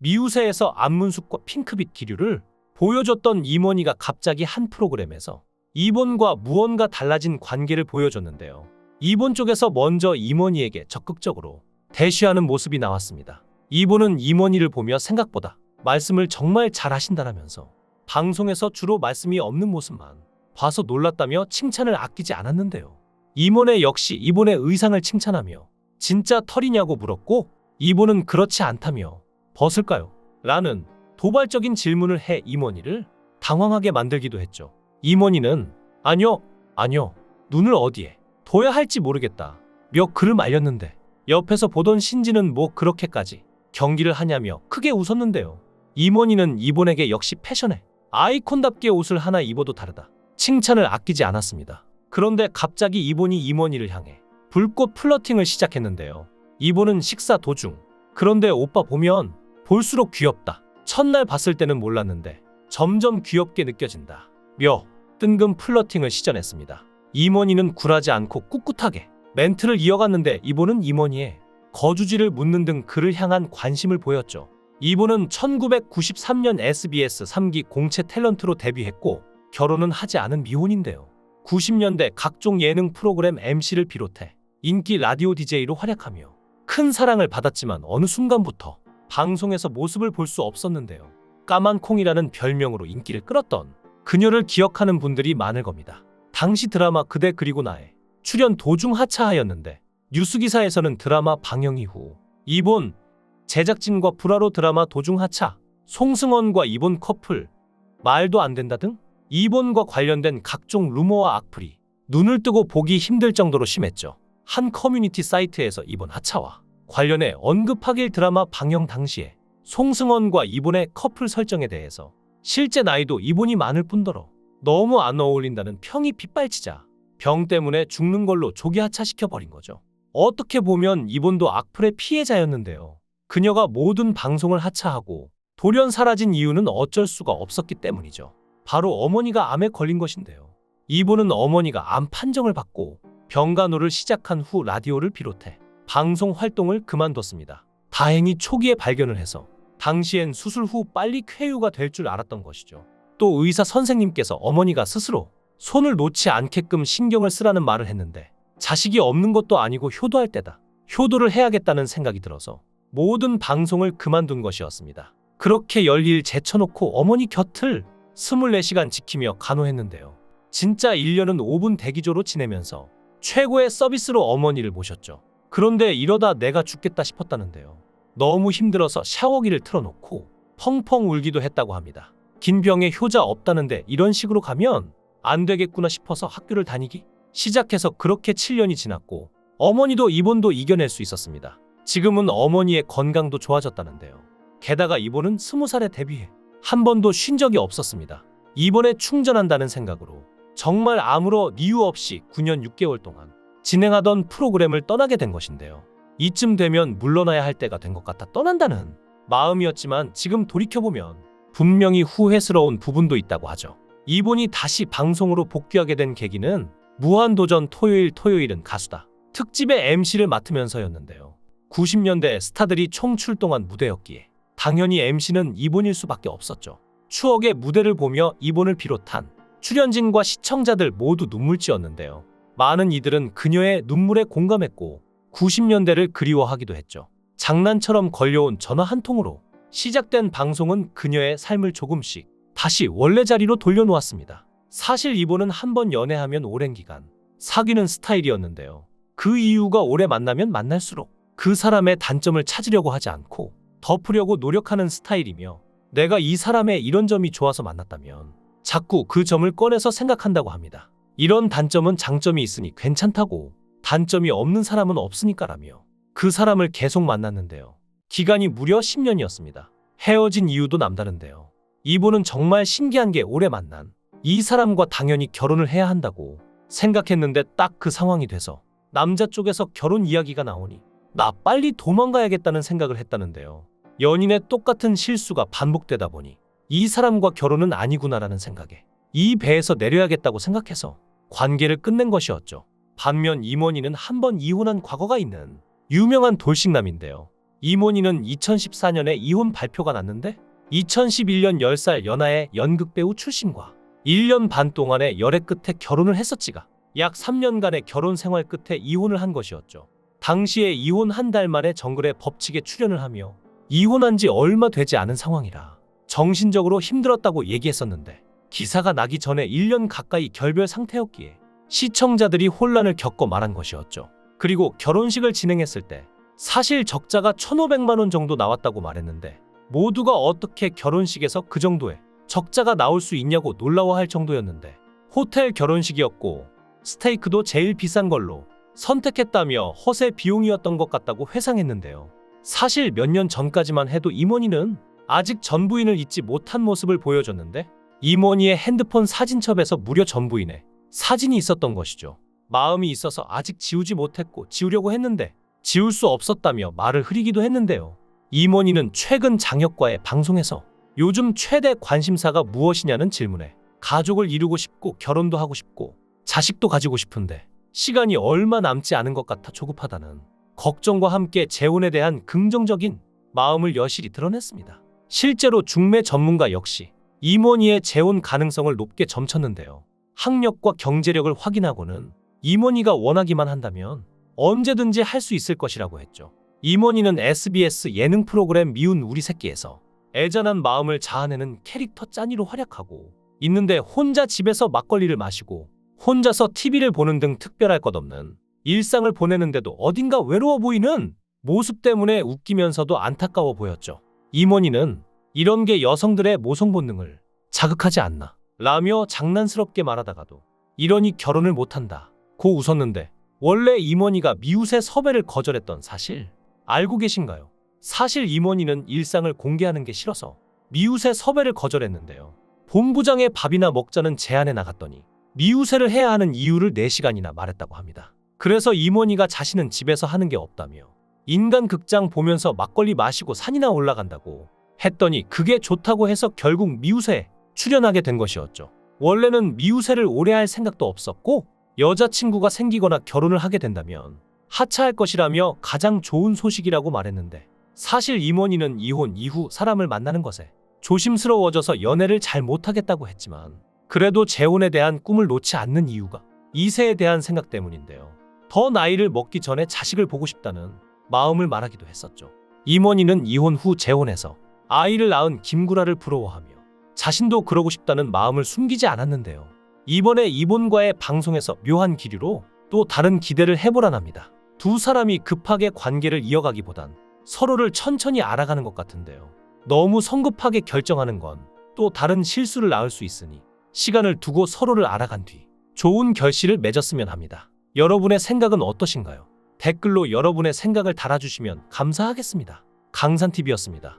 미우새에서 안문숙과 핑크빛 기류를 보여줬던 임원희가 갑자기 한 프로그램에서 이본과 무언가 달라진 관계를 보여줬는데요. 이본 쪽에서 먼저 임원희에게 적극적으로 대쉬하는 모습이 나왔습니다. 이본은 임원희를 보며 생각보다 말씀을 정말 잘하신다라면서 방송에서 주로 말씀이 없는 모습만 봐서 놀랐다며 칭찬을 아끼지 않았는데요. 임원혜 역시 이본의 의상을 칭찬하며 진짜 털이냐고 물었고 이본은 그렇지 않다며 벗을까요? 라는 도발적인 질문을 해 임원희를 당황하게 만들기도 했죠. 임원희는 아니요, 눈을 어디에 둬야 할지 모르겠다 며 그를 말렸는데 옆에서 보던 신지는 뭐 그렇게까지 경기를 하냐며 크게 웃었는데요. 임원희는 이본에게 역시 패션에 아이콘답게 옷을 하나 입어도 다르다 칭찬을 아끼지 않았습니다. 그런데 갑자기 이본이 임원희를 향해 불꽃 플러팅을 시작했는데요. 이본은 식사 도중 그런데 오빠 보면 볼수록 귀엽다. 첫날 봤을 때는 몰랐는데 점점 귀엽게 느껴진다 며 뜬금 플러팅을 시전했습니다. 임원희는 굴하지 않고 꿋꿋하게 멘트를 이어갔는데 이본은 임원희의 거주지를 묻는 등 그를 향한 관심을 보였죠. 이본은 1993년 SBS 3기 공채 탤런트로 데뷔했고 결혼은 하지 않은 미혼인데요. 90년대 각종 예능 프로그램 MC를 비롯해 인기 라디오 DJ로 활약하며 큰 사랑을 받았지만 어느 순간부터 방송에서 모습을 볼 수 없었는데요. 까만 콩이라는 별명으로 인기를 끌었던 그녀를 기억하는 분들이 많을 겁니다. 당시 드라마 그대 그리고 나에 출연 도중 하차하였는데 뉴스기사에서는 드라마 방영 이후 이본 제작진과 불화로 드라마 도중 하차, 송승헌과 이본 커플, 말도 안 된다 등 이본과 관련된 각종 루머와 악플이 눈을 뜨고 보기 힘들 정도로 심했죠. 한 커뮤니티 사이트에서 이본 하차와 관련해 언급하길 드라마 방영 당시에 송승헌과 이본의 커플 설정에 대해서 실제 나이도 이본이 많을 뿐더러 너무 안 어울린다는 평이 빗발치자 병 때문에 죽는 걸로 조기 하차시켜버린 거죠. 어떻게 보면 이본도 악플의 피해자였는데요. 그녀가 모든 방송을 하차하고 돌연 사라진 이유는 어쩔 수가 없었기 때문이죠. 바로 어머니가 암에 걸린 것인데요. 이본은 어머니가 암 판정을 받고 병간호를 시작한 후 라디오를 비롯해 방송 활동을 그만뒀습니다. 다행히 초기에 발견을 해서 당시엔 수술 후 빨리 쾌유가 될 줄 알았던 것이죠. 또 의사 선생님께서 어머니가 스스로 손을 놓지 않게끔 신경을 쓰라는 말을 했는데 자식이 없는 것도 아니고 효도할 때다. 효도를 해야겠다는 생각이 들어서 모든 방송을 그만둔 것이었습니다. 그렇게 열일 제쳐놓고 어머니 곁을 24시간 지키며 간호했는데요. 진짜 1년은 5분 대기조로 지내면서 최고의 서비스로 어머니를 모셨죠. 그런데 이러다 내가 죽겠다 싶었다는데요. 너무 힘들어서 샤워기를 틀어놓고 펑펑 울기도 했다고 합니다. 긴 병에 효자 없다는데 이런 식으로 가면 안 되겠구나 싶어서 학교를 다니기 시작해서 그렇게 7년이 지났고 어머니도 이본도 이겨낼 수 있었습니다. 지금은 어머니의 건강도 좋아졌다는데요. 게다가 이본은 20살에 데뷔해 한 번도 쉰 적이 없었습니다. 이번에 충전한다는 생각으로 정말 아무런 이유 없이 9년 6개월 동안 진행하던 프로그램을 떠나게 된 것인데요. 이쯤 되면 물러나야 할 때가 된 것 같아 떠난다는 마음이었지만 지금 돌이켜보면 분명히 후회스러운 부분도 있다고 하죠. 이본이 다시 방송으로 복귀하게 된 계기는 무한도전 토요일은 가수다 특집의 MC를 맡으면서였는데요. 90년대 스타들이 총출동한 무대였기에 당연히 MC는 이본일 수밖에 없었죠. 추억의 무대를 보며 이본을 비롯한 출연진과 시청자들 모두 눈물지었는데요. 많은 이들은 그녀의 눈물에 공감했고 90년대를 그리워하기도 했죠. 장난처럼 걸려온 전화 한 통으로 시작된 방송은 그녀의 삶을 조금씩 다시 원래 자리로 돌려놓았습니다. 사실 이본은 한번 연애하면 오랜 기간 사귀는 스타일이었는데요. 그 이유가 오래 만나면 만날수록 그 사람의 단점을 찾으려고 하지 않고 덮으려고 노력하는 스타일이며 내가 이 사람의 이런 점이 좋아서 만났다면 자꾸 그 점을 꺼내서 생각한다고 합니다. 이런 단점은 장점이 있으니 괜찮다고 단점이 없는 사람은 없으니까라며 그 사람을 계속 만났는데요. 기간이 무려 10년이었습니다. 헤어진 이유도 남다른데요. 이본은 정말 신기한 게 오래 만난 이 사람과 당연히 결혼을 해야 한다고 생각했는데 딱 그 상황이 돼서 남자 쪽에서 결혼 이야기가 나오니 나 빨리 도망가야겠다는 생각을 했다는데요. 연인의 똑같은 실수가 반복되다 보니 이 사람과 결혼은 아니구나라는 생각에 이 배에서 내려야겠다고 생각해서 관계를 끝낸 것이었죠. 반면 임원희는 한 번 이혼한 과거가 있는 유명한 돌싱남인데요. 이모니는 2014년에 이혼 발표가 났는데 2011년 10살 연하의 연극배우 출신과 1년 반 동안의 열애 끝에 결혼을 했었지가 약 3년간의 결혼 생활 끝에 이혼을 한 것이었죠. 당시에 이혼 한 달 만에 정글의 법칙에 출연을 하며 이혼한 지 얼마 되지 않은 상황이라 정신적으로 힘들었다고 얘기했었는데 기사가 나기 전에 1년 가까이 결별 상태였기에 시청자들이 혼란을 겪어 말한 것이었죠. 그리고 결혼식을 진행했을 때 사실 적자가 1,500만 원 정도 나왔다고 말했는데 모두가 어떻게 결혼식에서 그 정도의 적자가 나올 수 있냐고 놀라워할 정도였는데 호텔 결혼식이었고 스테이크도 제일 비싼 걸로 선택했다며 허세 비용이었던 것 같다고 회상했는데요. 사실 몇 년 전까지만 해도 이모니는 아직 전 부인을 잊지 못한 모습을 보여줬는데 이모니의 핸드폰 사진첩에서 무려 전 부인의 사진이 있었던 것이죠. 마음이 있어서 아직 지우지 못했고 지우려고 했는데 지울 수 없었다며 말을 흐리기도 했는데요. 이모니는 최근 장혁과의 방송에서 요즘 최대 관심사가 무엇이냐는 질문에 가족을 이루고 싶고 결혼도 하고 싶고 자식도 가지고 싶은데 시간이 얼마 남지 않은 것 같아 조급하다는 걱정과 함께 재혼에 대한 긍정적인 마음을 여실히 드러냈습니다. 실제로 중매 전문가 역시 이모니의 재혼 가능성을 높게 점쳤는데요. 학력과 경제력을 확인하고는 이모니가 원하기만 한다면 언제든지 할 수 있을 것이라고 했죠. 이모니는 SBS 예능 프로그램 미운 우리 새끼에서 애잔한 마음을 자아내는 캐릭터 짠이로 활약하고 있는데 혼자 집에서 막걸리를 마시고 혼자서 TV를 보는 등 특별할 것 없는 일상을 보내는데도 어딘가 외로워 보이는 모습 때문에 웃기면서도 안타까워 보였죠. 이모니는 이런 게 여성들의 모성 본능을 자극하지 않나 라며 장난스럽게 말하다가도 이러니 결혼을 못한다 고 웃었는데 원래 이모니가 미우새 섭외를 거절했던 사실 알고 계신가요? 사실 이모니는 일상을 공개하는 게 싫어서 미우새 섭외를 거절했는데요. 본부장의 밥이나 먹자는 제안에 나갔더니 미우새를 해야 하는 이유를 4시간이나 말했다고 합니다. 그래서 이모니가 자신은 집에서 하는 게 없다며 인간 극장 보면서 막걸리 마시고 산이나 올라간다고 했더니 그게 좋다고 해서 결국 미우새에 출연하게 된 것이었죠. 원래는 미우새를 오래 할 생각도 없었고 여자친구가 생기거나 결혼을 하게 된다면 하차할 것이라며 가장 좋은 소식이라고 말했는데 사실 이모니는 이혼 이후 사람을 만나는 것에 조심스러워져서 연애를 잘 못하겠다고 했지만 그래도 재혼에 대한 꿈을 놓지 않는 이유가 2세에 대한 생각 때문인데요. 더 나이를 먹기 전에 자식을 보고 싶다는 마음을 말하기도 했었죠. 이모니는 이혼 후 재혼해서 아이를 낳은 김구라를 부러워하며 자신도 그러고 싶다는 마음을 숨기지 않았는데요. 이번에 이본과의 방송에서 묘한 기류로 또 다른 기대를 해보란합니다. 두 사람이 급하게 관계를 이어가기보단 서로를 천천히 알아가는 것 같은데요. 너무 성급하게 결정하는 건 또 다른 실수를 낳을 수 있으니 시간을 두고 서로를 알아간 뒤 좋은 결실을 맺었으면 합니다. 여러분의 생각은 어떠신가요? 댓글로 여러분의 생각을 달아주시면 감사하겠습니다. 강산TV였습니다.